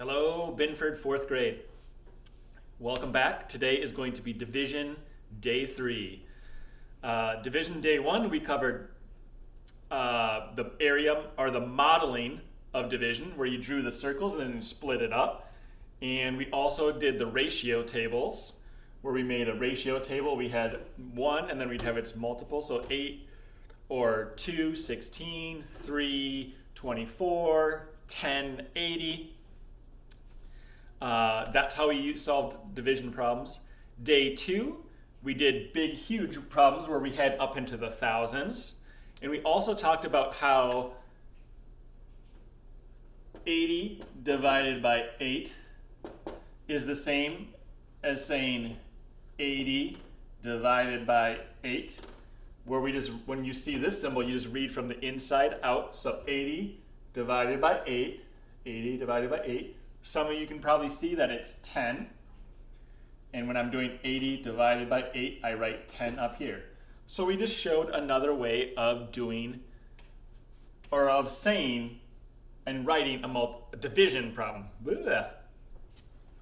Hello, Binford, fourth grade. Welcome back. Today is going to be division day 3. Division day 1, we covered the area or the modeling of division, where you drew the circles and then you split it up. And we also did the ratio tables, where we made a ratio table. We had 1 and then we'd have its multiple, so 8 or 2, 16, 3, 24, 10, 80. That's how we solved division problems. Day 2, we did big, huge problems where we had up into the thousands. And we also talked about how 80 divided by 8 is the same as saying 80 divided by 8, where we just, when you see this symbol, you just read from the inside out. So 80 divided by 8, 80 divided by 8. Some of you can probably see that it's 10. And when I'm doing 80 divided by 8, I write 10 up here. So we just showed another way of doing, or of saying and writing a division problem. Blah.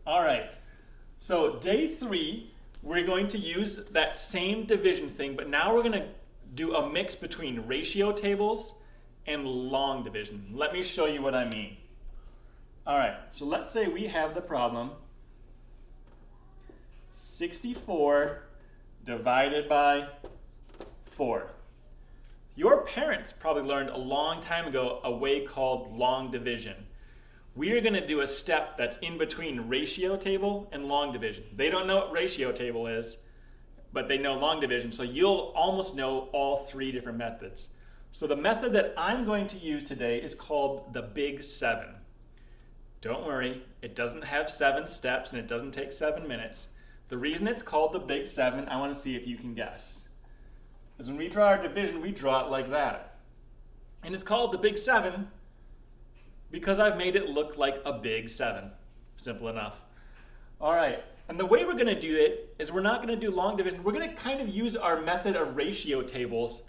All right, so day 3, we're going to use that same division thing, but now we're going to do a mix between ratio tables and long division. Let me show you what I mean. All right, so let's say we have the problem 64 divided by 4. Your parents probably learned a long time ago a way called long division. We are going to do a step that's in between ratio table and long division. They don't know what ratio table is, but they know long division, so you'll almost know all 3 different methods. So the method that I'm going to use today is called the Big 7. Don't worry, it doesn't have 7 steps and it doesn't take 7 minutes. The reason it's called the Big 7, I want to see if you can guess, is when we draw our division, we draw it like that. And it's called the Big 7 because I've made it look like a big 7. Simple enough. All right, and the way we're going to do it is we're not going to do long division. We're going to kind of use our method of ratio tables,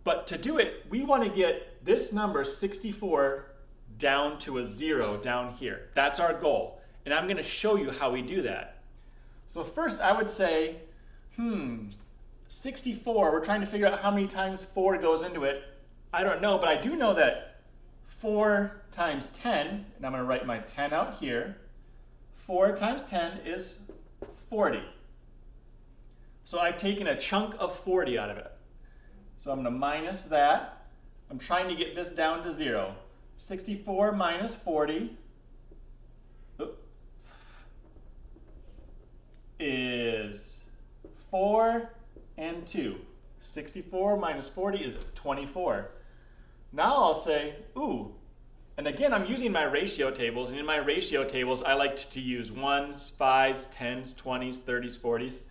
but to do it, we want to get this number 64 down to a 0 down here. That's our goal. And I'm going to show you how we do that. So first I would say, 64, we're trying to figure out how many times 4 goes into it. I don't know, but I do know that 4 times 10, and I'm going to write my 10 out here. 4 times 10 is 40. So I've taken a chunk of 40 out of it. So I'm going to minus that. I'm trying to get this down to 0. 64 minus 40 is 4 and 2. 64 minus 40 is 24. Now I'll say, and again I'm using my ratio tables, and in my ratio tables I like to use 1s, 5s, 10s, 20s, 30s, 40s.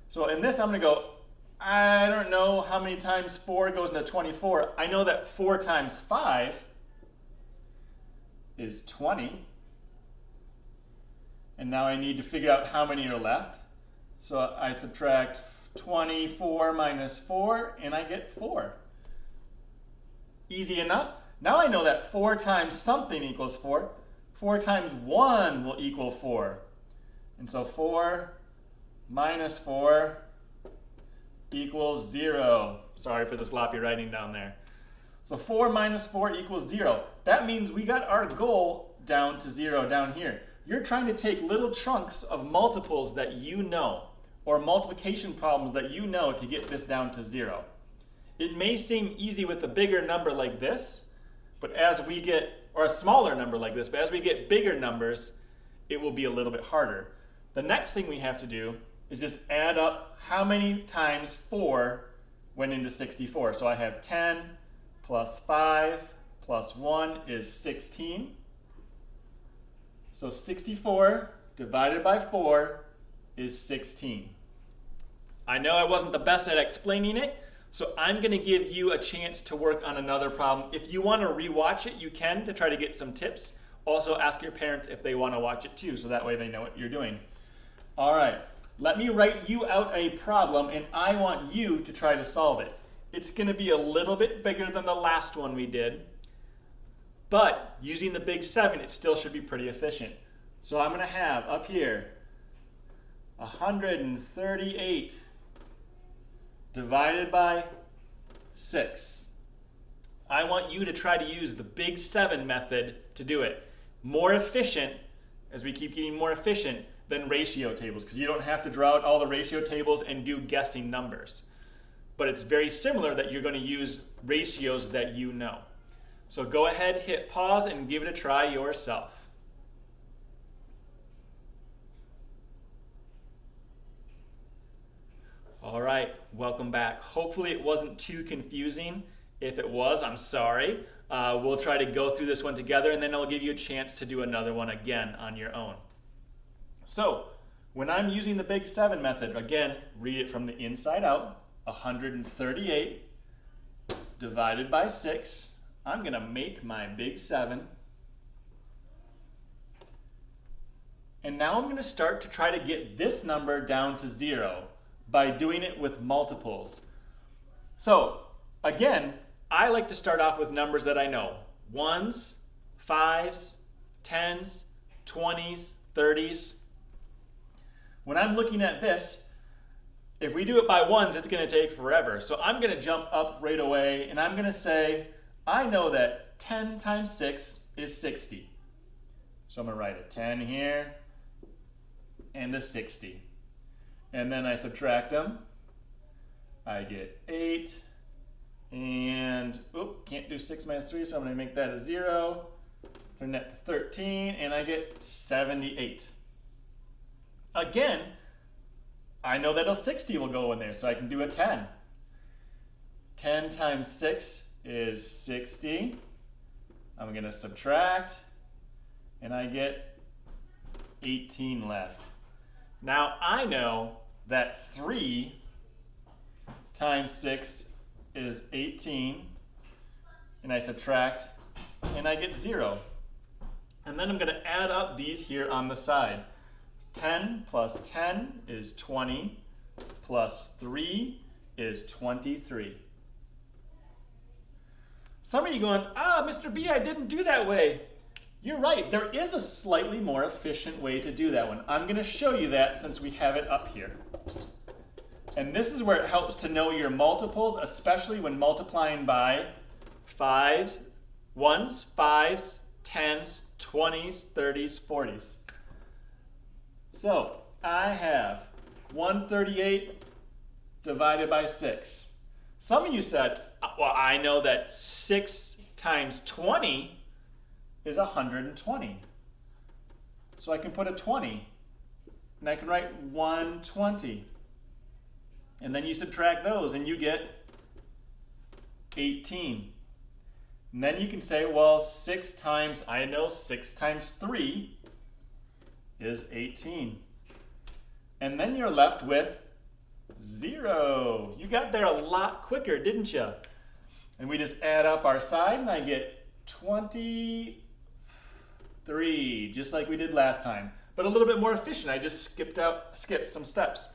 So in this I'm going to go, I don't know how many times 4 goes into 24. I know that 4 times 5 is 20. And now I need to figure out how many are left. So I subtract 24 minus 4 and I get 4. Easy enough. Now I know that 4 times something equals 4. 4 times 1 will equal 4. And so 4 minus 4 equals 0. Sorry for the sloppy writing down there. So 4 minus 4 equals 0. That means we got our goal down to 0 down here. You're trying to take little chunks of multiples that you know, or multiplication problems that you know, to get this down to 0. It may seem easy with a bigger number like this, but as we get, or a smaller number like this, but as we get bigger numbers, it will be a little bit harder. The next thing we have to do is just add up how many times 4 went into 64. So I have 10 plus 5 plus 1 is 16. So 64 divided by 4 is 16. I know I wasn't the best at explaining it, so I'm going to give you a chance to work on another problem. If you want to rewatch it, you can, to try to get some tips. Also ask your parents if they want to watch it too, so that way they know what you're doing. All right, let me write you out a problem, and I want you to try to solve it. It's going to be a little bit bigger than the last one we did, But using the big 7, it still should be pretty efficient. So I'm going to have up here 138 divided by 6. I want you to try to use the big 7 method to do it. More efficient, as we keep getting more efficient, than ratio tables, because you don't have to draw out all the ratio tables and do guessing numbers. But it's very similar that you're going to use ratios that you know. So go ahead, hit pause, and give it a try yourself. All right, welcome back. Hopefully it wasn't too confusing. If it was, I'm sorry. We'll try to go through this one together, and then I'll give you a chance to do another one again on your own. So when I'm using the big 7 method, again, read it from the inside out. 138 divided by 6. I'm going to make my big 7. And now I'm going to start to try to get this number down to 0 by doing it with multiples. So again, I like to start off with numbers that I know. 1s, 5s, 10s, 20s, 30s. When I'm looking at this, if we do it by 1s, it's going to take forever. So I'm going to jump up right away, and I'm going to say, I know that 10 times 6 is 60. So I'm going to write a 10 here and a 60. And then I subtract them. I get 8. And, can't do 6 minus 3, so I'm going to make that a 0. Turn that to 13, and I get 78. Again, I know that a 60 will go in there, so I can do a 10. 10 times 6 is 60. I'm going to subtract, and I get 18 left. Now I know that 3 times 6 is 18, and I subtract, and I get 0. And then I'm going to add up these here on the side. 10 plus 10 is 20, plus 3 is 23. Some of you going, Mr. B, I didn't do that way. You're right, there is a slightly more efficient way to do that one. I'm going to show you that since we have it up here. And this is where it helps to know your multiples, especially when multiplying by 5s, 1s, 5s, 10s, 20s, 30s, 40s. So I have 138 divided by 6. Some of you said, well, I know that 6 times 20 is 120. So I can put a 20, and I can write 120. And then you subtract those, and you get 18. And then you can say, well, 6 times 3 is 18. And then you're left with 0. You got there a lot quicker, didn't you? And we just add up our side, and I get 23, just like we did last time. But a little bit more efficient. I just skipped some steps.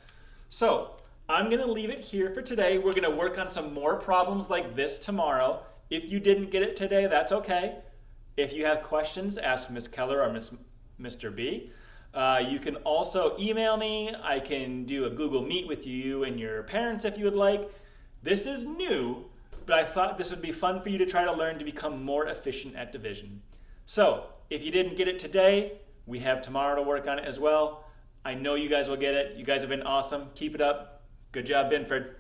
So I'm going to leave it here for today. We're going to work on some more problems like this tomorrow. If you didn't get it today, that's okay. If you have questions, ask Ms. Keller or Mr. B. You can also email me. I can do a Google Meet with you and your parents if you would like. This is new, but I thought this would be fun for you to try to learn to become more efficient at division. So if you didn't get it today, we have tomorrow to work on it as well. I know you guys will get it. You guys have been awesome. Keep it up. Good job, Binford.